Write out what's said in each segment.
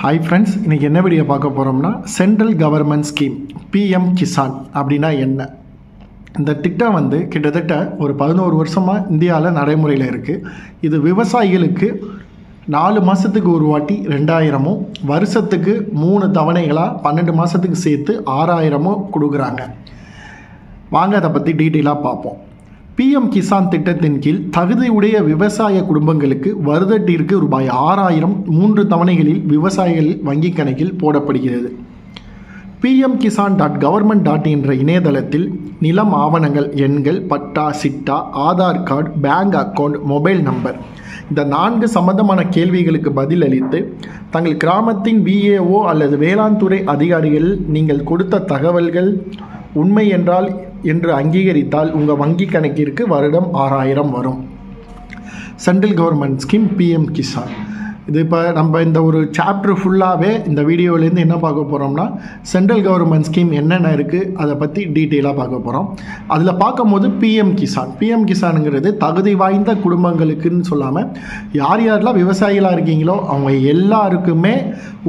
Hi friends, இன்றைக்கி என்ன video பார்க்க போகிறோம்னா central government scheme PM Kisan அப்படின்னா என்ன. இந்த திட்டம் வந்து கிட்டத்தட்ட ஒரு 11 வருஷமாக இந்தியாவில் நடைமுறையில் இருக்குது. இது விவசாயிகளுக்கு 4 மாதத்துக்கு ஒரு வாட்டி 2000 வருஷத்துக்கு 3 தவணைகளாக 12 மாதத்துக்கு சேர்த்து 6000 கொடுக்குறாங்க. வாங்க அதை பற்றி டீட்டெயிலாக பார்ப்போம். பிஎம் கிசான் திட்டத்தின் கீழ் தகுதியுடைய விவசாய குடும்பங்களுக்கு வருடத்திற்கு ரூபாய் 6000 3 தவணைகளில் விவசாயிகள் வங்கி கணக்கில் போடப்படுகிறது. pmkisan.government.in என்ற இணையதளத்தில் நிலம் ஆவணங்கள், எண்கள், பட்டா, சிட்டா, Aadhaar card, bank account, mobile number இந்த 4 சம்பந்தமான கேள்விகளுக்கு பதிலளித்து தங்கள் கிராமத்தின் விஏஓ அல்லது வேளாண் துறை அதிகாரிகள் நீங்கள் கொடுத்த தகவல்கள் உண்மை என்றால் என்று அங்கீகரித்தால் உங்கள் வங்கி கணக்கிற்கு வருடம் 6000 வரும். Central government scheme PM Kisan. இது இப்போ நம்ம இந்த ஒரு சாப்டர் ஃபுல்லாகவே இந்த வீடியோவிலேருந்து என்ன பார்க்க போகிறோம்னா சென்ட்ரல் கவர்மெண்ட் ஸ்கீம் என்னென்ன இருக்குது அதை பற்றி டீட்டெயிலாக பார்க்க போகிறோம். அதில் பார்க்கும்போது பிஎம் கிசானுங்கிறது தகுதி வாய்ந்த குடும்பங்களுக்குன்னு சொல்லாமல் யார் யாரெல்லாம் விவசாயிகளாக இருக்கீங்களோ அவங்க எல்லாருக்குமே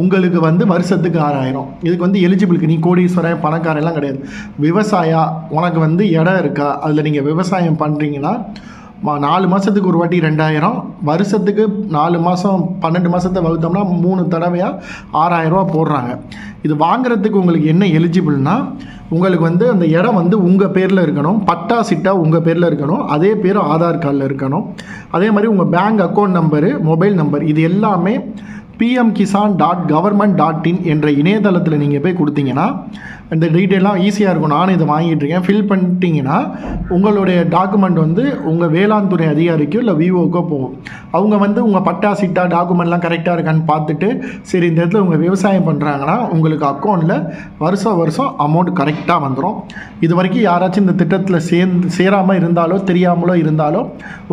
உங்களுக்கு வந்து வருஷத்துக்கு 6000. இதுக்கு வந்து எலிஜிபிளுக்கு நீ கோடீஸ்வரன் பணக்காரெல்லாம் கிடையாது. விவசாயா உனக்கு வந்து இடம் இருக்கா, அதில் நீங்கள் விவசாயம் பண்ணுறீங்கன்னா 4 மாதத்துக்கு ஒரு வாட்டி 2000, வருஷத்துக்கு 4 மாதம் 12 மாதத்தை வகுத்தோம்னா 3 தடவையாக 6000 ரூபா போடுறாங்க. இது வாங்குறதுக்கு உங்களுக்கு என்ன எலிஜிபிள்னா உங்களுக்கு வந்து அந்த இடம் வந்து உங்கள் பேரில் இருக்கணும், பட்டா சிட்டா உங்கள் பேரில் இருக்கணும், அதே பேர் ஆதார் கார்டில் இருக்கணும், அதே மாதிரி உங்கள் bank account number, mobile number இது எல்லாமே pmkisan.government.in என்ற இணையதளத்தில் நீங்கள் போய் கொடுத்தீங்கன்னா இந்த டீட்டெயிலாம் ஈஸியாக இருக்கும். நானும் இதை வாங்கிட்டுருக்கேன். ஃபில் பண்ணிட்டீங்கன்னா உங்களுடைய டாக்குமெண்ட் வந்து உங்கள் வேளாண் துறை அதிகாரிக்கோ இல்லை விஓக்கோ போகும். அவங்க வந்து உங்கள் பட்டா சிட்டா டாக்குமெண்ட்லாம் கரெக்டாக இருக்கான்னு பார்த்துட்டு சரி இந்த இடத்துல உங்கள் விவசாயம் பண்ணுறாங்கன்னா உங்களுக்கு அக்கௌண்ட்டில் வருஷம் அமௌண்ட் கரெக்டாக வந்துடும். இது வரைக்கும் யாராச்சும் இந்த திட்டத்தில் சேராமல் இருந்தாலோ தெரியாமலோ இருந்தாலோ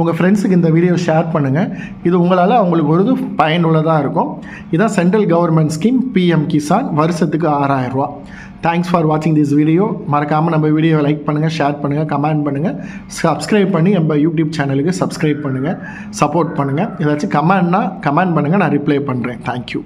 உங்கள் ஃப்ரெண்ட்ஸுக்கு இந்த வீடியோ ஷேர் பண்ணுங்கள். இது உங்களால் அவங்களுக்கு ஒரு பயனுள்ளதாக இருக்கும். இதான் central government scheme PM Kisan, வருஷத்துக்கு 6000 ரூபா. தேங்க்ஸ் ஃபார் வாட்சிங் திஸ் வீடியோ. மறக்காமல் நம்ம வீடியோவை லைக் பண்ணுங்கள், ஷேர் பண்ணுங்கள், கமெண்ட் பண்ணுங்கள், சப்ஸ்கிரைப் பண்ணி நம்ம யூடியூப் சேனலுக்கு சப்ஸ்கிரைப் பண்ணுங்கள், சப்போர்ட் பண்ணுங்கள். ஏதாச்சும் கமெண்ட் பண்ணுங்கள், நான் ரிப்ளை பண்ணுறேன். தேங்க்யூ.